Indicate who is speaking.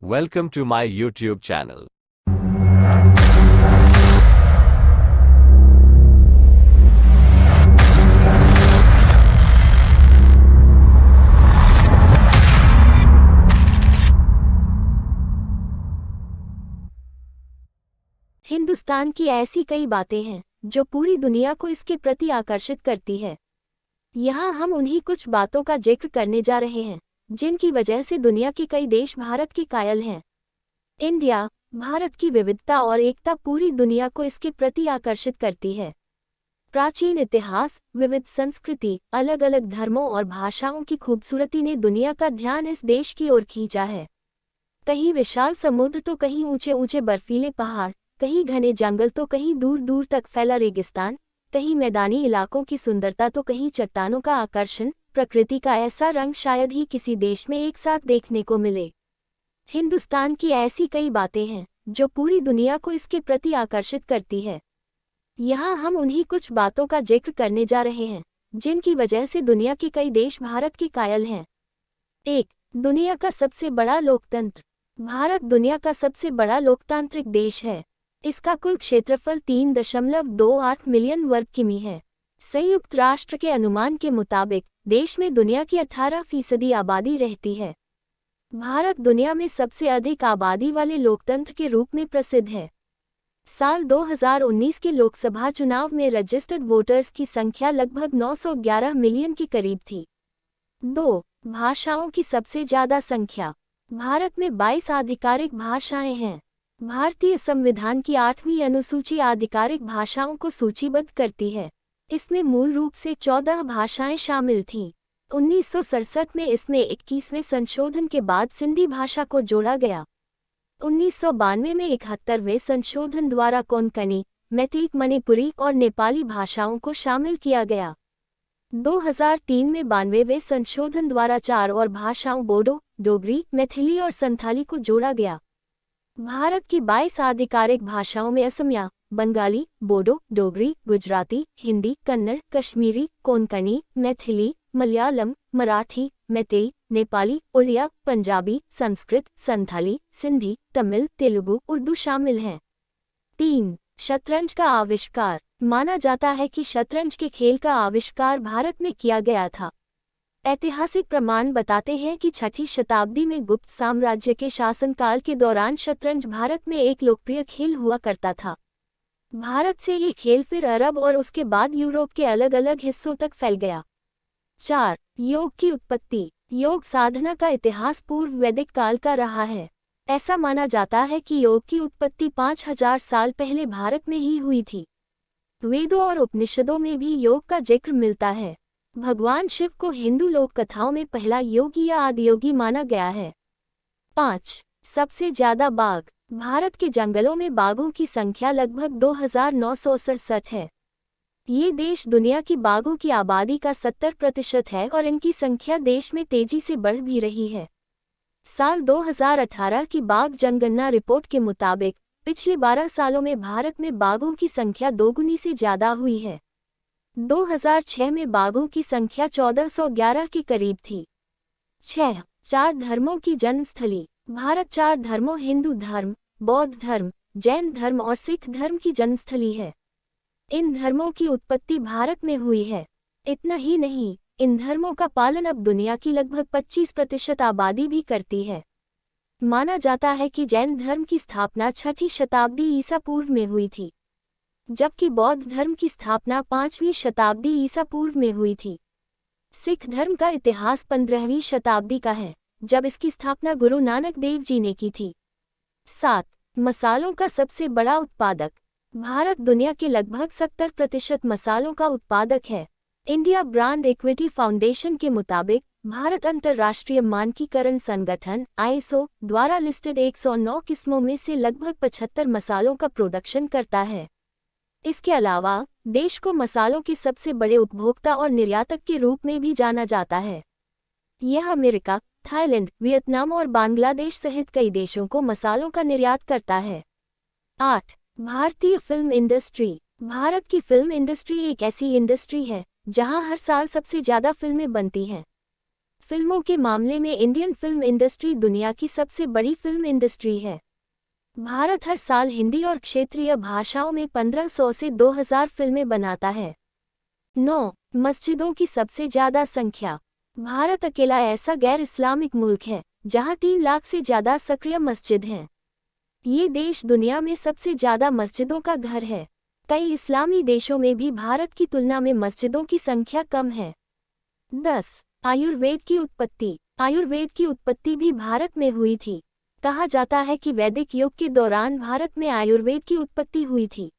Speaker 1: Welcome to my YouTube channel.
Speaker 2: Hindustan की ऐसी कई बातें हैं जो पूरी दुनिया को इसके प्रति आकर्षित करती है। यहाँ हम उन्हीं कुछ बातों का जिक्र करने जा रहे हैं जिनकी वजह से दुनिया के कई देश भारत के कायल हैं। इंडिया, भारत की विविधता और एकता पूरी दुनिया को इसके प्रति आकर्षित करती है। प्राचीन इतिहास, विविध संस्कृति, अलग अलग धर्मों और भाषाओं की खूबसूरती ने दुनिया का ध्यान इस देश की ओर खींचा है। कहीं विशाल समुद्र तो कहीं ऊंचे ऊंचे बर्फीले पहाड़, कहीं घने जंगल तो कहीं दूर दूर तक फैला रेगिस्तान, कहीं मैदानी इलाकों की सुंदरता तो कहीं चट्टानों का आकर्षण। प्रकृति का ऐसा रंग शायद ही किसी देश में एक साथ देखने को मिले। हिंदुस्तान की ऐसी कई बातें हैं जो पूरी दुनिया को इसके प्रति आकर्षित करती है। यहाँ हम उन्हीं कुछ बातों का जिक्र करने जा रहे हैं जिनकी वजह से दुनिया के कई देश भारत के कायल हैं। 1. दुनिया का सबसे बड़ा लोकतंत्र। भारत दुनिया का सबसे बड़ा लोकतांत्रिक देश है। इसका कुल क्षेत्रफल 3.28 मिलियन वर्ग किमी है। संयुक्त राष्ट्र के अनुमान के मुताबिक देश में दुनिया की 18% आबादी रहती है। भारत दुनिया में सबसे अधिक आबादी वाले लोकतंत्र के रूप में प्रसिद्ध है। साल 2019 के लोकसभा चुनाव में रजिस्टर्ड वोटर्स की संख्या लगभग 911 मिलियन के करीब थी। 2. भाषाओं की सबसे ज्यादा संख्या। भारत में 22 आधिकारिक भाषाएं हैं। भारतीय संविधान की 8वीं अनुसूची आधिकारिक भाषाओं को सूचीबद्ध करती है। इसमें मूल रूप से 14 भाषाएं शामिल थीं। 1967 में इसमें 21वें संशोधन के बाद सिंधी भाषा को जोड़ा गया। 1992 में 71वें संशोधन द्वारा कोंकणी, मैतेई, मणिपुरी और नेपाली भाषाओं को शामिल किया गया। 2003 में 92वें संशोधन द्वारा 4 और भाषाओं बोडो, डोगरी, मैथिली और संथाली को जोड़ा गया। भारत की 22 आधिकारिक भाषाओं में असमिया, बंगाली, बोडो, डोगरी, गुजराती, हिंदी, कन्नड़, कश्मीरी, कोंकणी, मैथिली, मलयालम, मराठी, मैतेई, नेपाली, उड़िया, पंजाबी, संस्कृत, संथाली, सिंधी, तमिल, तेलुगु, उर्दू शामिल हैं। 3. शतरंज का आविष्कार। माना जाता है कि शतरंज के खेल का आविष्कार भारत में किया गया था। ऐतिहासिक प्रमाण बताते हैं कि 6ठी शताब्दी में गुप्त साम्राज्य के शासनकाल के दौरान शतरंज भारत में एक लोकप्रिय खेल हुआ करता था। भारत से ये खेल फिर अरब और उसके बाद यूरोप के अलग अलग हिस्सों तक फैल गया। 4. योग की उत्पत्ति। योग साधना का इतिहास पूर्व वैदिक काल का रहा है। ऐसा माना जाता है कि योग की उत्पत्ति 5000 साल पहले भारत में ही हुई थी। वेदों और उपनिषदों में भी योग का जिक्र मिलता है। भगवान शिव को हिंदू लोक कथाओं में पहला योगी या आदियोगी माना गया है। 5. सबसे ज्यादा बाघ। भारत के जंगलों में बाघों की संख्या लगभग 2967 है। ये देश दुनिया की बाघों की आबादी का 70% है और इनकी संख्या देश में तेजी से बढ़ भी रही है। साल 2018 की बाघ जनगणना रिपोर्ट के मुताबिक पिछले 12 सालों में भारत में बाघों की संख्या दोगुनी से ज्यादा हुई है। 2006 में बाघों की संख्या 1411 के करीब थी। 6. 4 धर्मों की जन्मस्थली। भारत 4 धर्मों हिंदू धर्म, बौद्ध धर्म, जैन धर्म और सिख धर्म की जन्मस्थली है। इन धर्मों की उत्पत्ति भारत में हुई है। इतना ही नहीं, इन धर्मों का पालन अब दुनिया की लगभग 25% आबादी भी करती है। माना जाता है कि जैन धर्म की स्थापना 6ठी शताब्दी ईसा पूर्व में हुई थी, जबकि बौद्ध धर्म की स्थापना 5वीं शताब्दी ईसा पूर्व में हुई थी। सिख धर्म का इतिहास 15वीं शताब्दी का है, जब इसकी स्थापना गुरु नानक देव जी ने की थी। 7. मसालों का सबसे बड़ा उत्पादक। भारत दुनिया के लगभग 70% मसालों का उत्पादक है। इंडिया ब्रांड इक्विटी फाउंडेशन के मुताबिक भारत अंतर्राष्ट्रीय मानकीकरण संगठन (ISO) द्वारा लिस्टेड 109 किस्मों में से लगभग 75 मसालों का प्रोडक्शन करता है। इसके अलावा देश को मसालों के सबसे बड़े उपभोक्ता और निर्यातक के रूप में भी जाना जाता है। यह अमेरिका, थाईलैंड, वियतनाम और बांग्लादेश सहित कई देशों को मसालों का निर्यात करता है। 8. भारतीय फिल्म इंडस्ट्री। भारत की फिल्म इंडस्ट्री एक ऐसी इंडस्ट्री है जहां हर साल सबसे ज्यादा फिल्में बनती हैं। फिल्मों के मामले में इंडियन फिल्म इंडस्ट्री दुनिया की सबसे बड़ी फिल्म इंडस्ट्री है। भारत हर साल हिंदी और क्षेत्रीय भाषाओं में 1500 से 2000 फिल्में बनाता है। 9. मस्जिदों की सबसे ज़्यादा संख्या। भारत अकेला ऐसा गैर इस्लामिक मुल्क है जहां 3 लाख से ज़्यादा सक्रिय मस्जिद हैं। ये देश दुनिया में सबसे ज़्यादा मस्जिदों का घर है। कई इस्लामी देशों में भी भारत की तुलना में मस्जिदों की संख्या कम है। 10. आयुर्वेद की उत्पत्ति। आयुर्वेद की उत्पत्ति भी भारत में हुई थी। कहा जाता है कि वैदिक युग के दौरान भारत में आयुर्वेद की उत्पत्ति हुई थी।